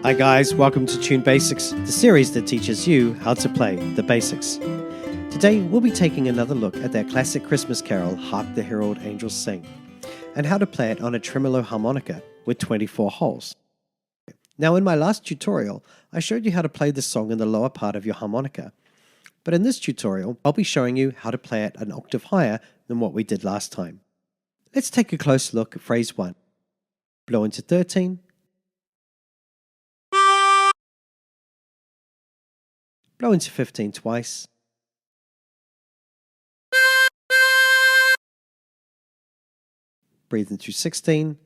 Hi guys, welcome to Tune Basics, the series that teaches you how to play the basics. Today we'll be taking another look at that classic Christmas carol, Hark the Herald, Angels Sing, and how to play it on a tremolo harmonica with 24 holes. Now in my last tutorial, I showed you how to play this song in the lower part of your harmonica, but in this tutorial I'll be showing you how to play it an octave higher than what we did last time. Let's take a close look at phrase 1. Blow into 13, blow into 15 twice, breathe into 16,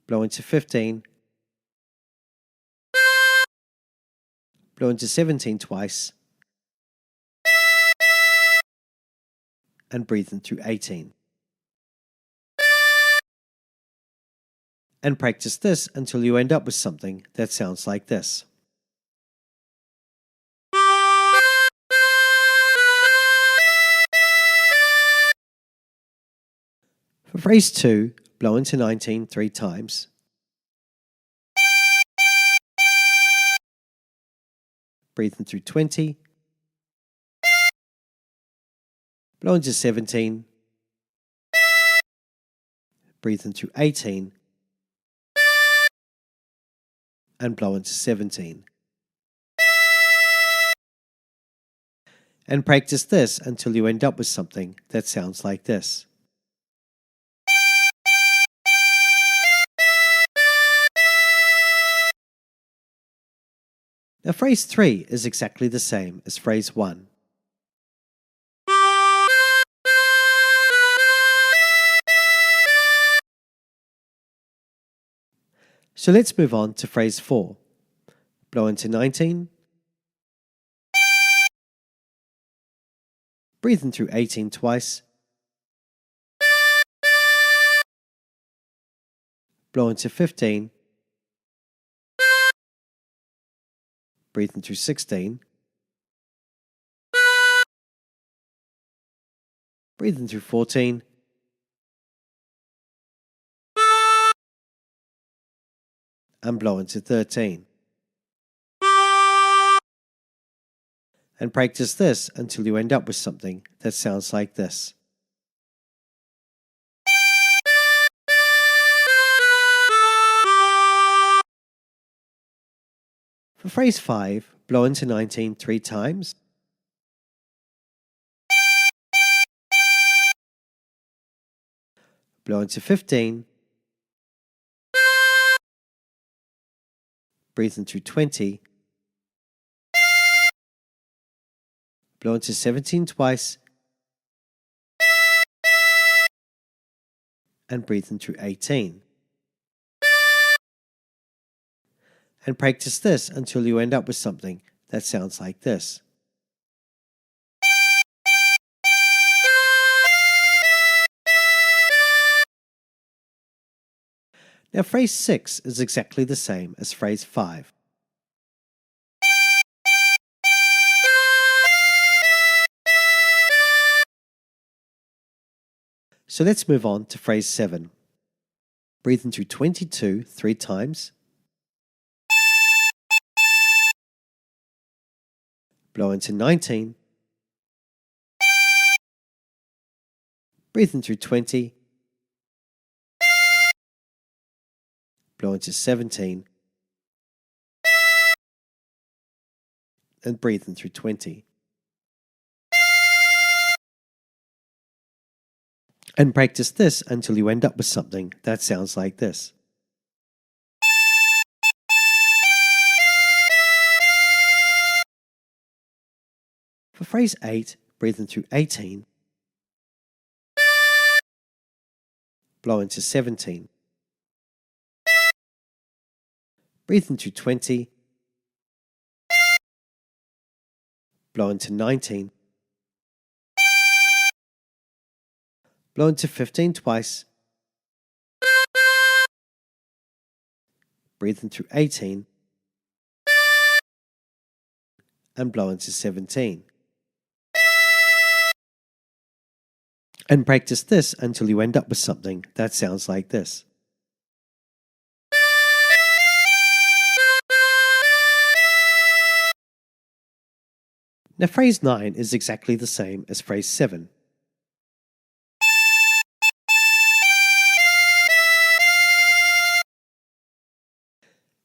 blow into 15, blow into 17 twice, and breathe in through 18. And practice this until you end up with something that sounds like this. For phrase 2, blow into 19 3 times, breathe in through 20, blow into 17, breathe in through 18, and blow into 17. And practice this until you end up with something that sounds like this. Now phrase 3 is exactly the same as phrase 1. So let's move on to phrase 4. Blow into 19, breathe in through 18 twice, blow into 15, breathe in through 16, breathe in through 14, and blow into 13. And practice this until you end up with something that sounds like this. For phrase 5, blow into 19 3 times, blow into 15, breathe in through 20, blow into 17 twice, and breathe in through 18. And practice this until you end up with something that sounds like this. Now phrase 6 is exactly the same as phrase 5. So let's move on to phrase 7. Breathe in through 22 3 times, blow into 19, breathe in through 20, blow into 17, and breathe in through 20. And practice this until you end up with something that sounds like this. For phrase 8, breathe in through 18, blow into 17, breathe in through 20, blow into 19, blow into 15 twice, breathe in through 18, and blow into 17. And practice this until you end up with something that sounds like this. Now phrase 9 is exactly the same as phrase 7.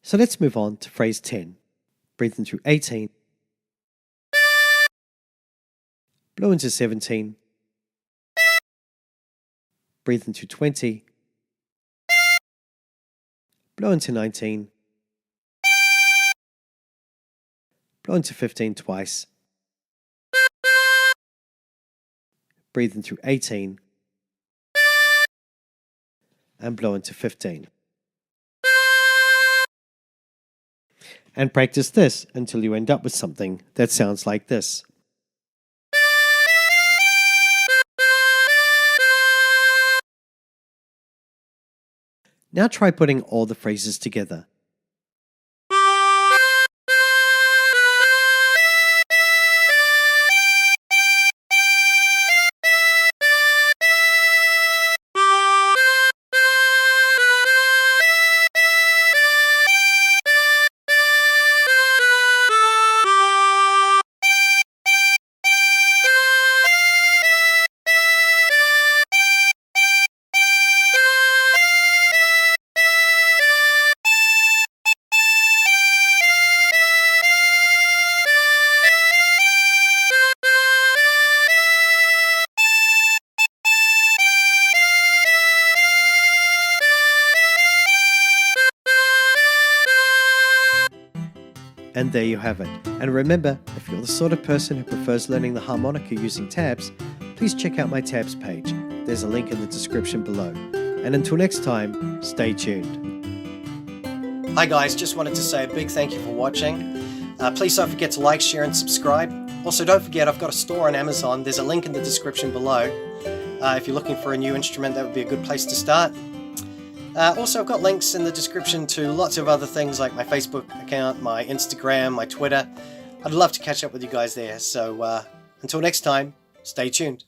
So let's move on to phrase 10. Breathe in through 18, blow into 17, breathe into 20, blow into 19, blow into 15 twice, breathe in through 18, and blow into 15. And practice this until you end up with something that sounds like this. Now try putting all the phrases together. And there you have it. And remember, if you're the sort of person who prefers learning the harmonica using tabs, please check out my tabs page. There's a link in the description below. And until next time, stay tuned. Hi guys, just wanted to say a big thank you for watching. Please don't forget to like, share and subscribe. Also don't forget I've got a store on Amazon. There's a link in the description below. If you're looking for a new instrument, that would be a good place to start. Also, I've got links in the description to lots of other things like my Facebook account, my Instagram, my Twitter. I'd love to catch up with you guys there. So until next time, stay tuned.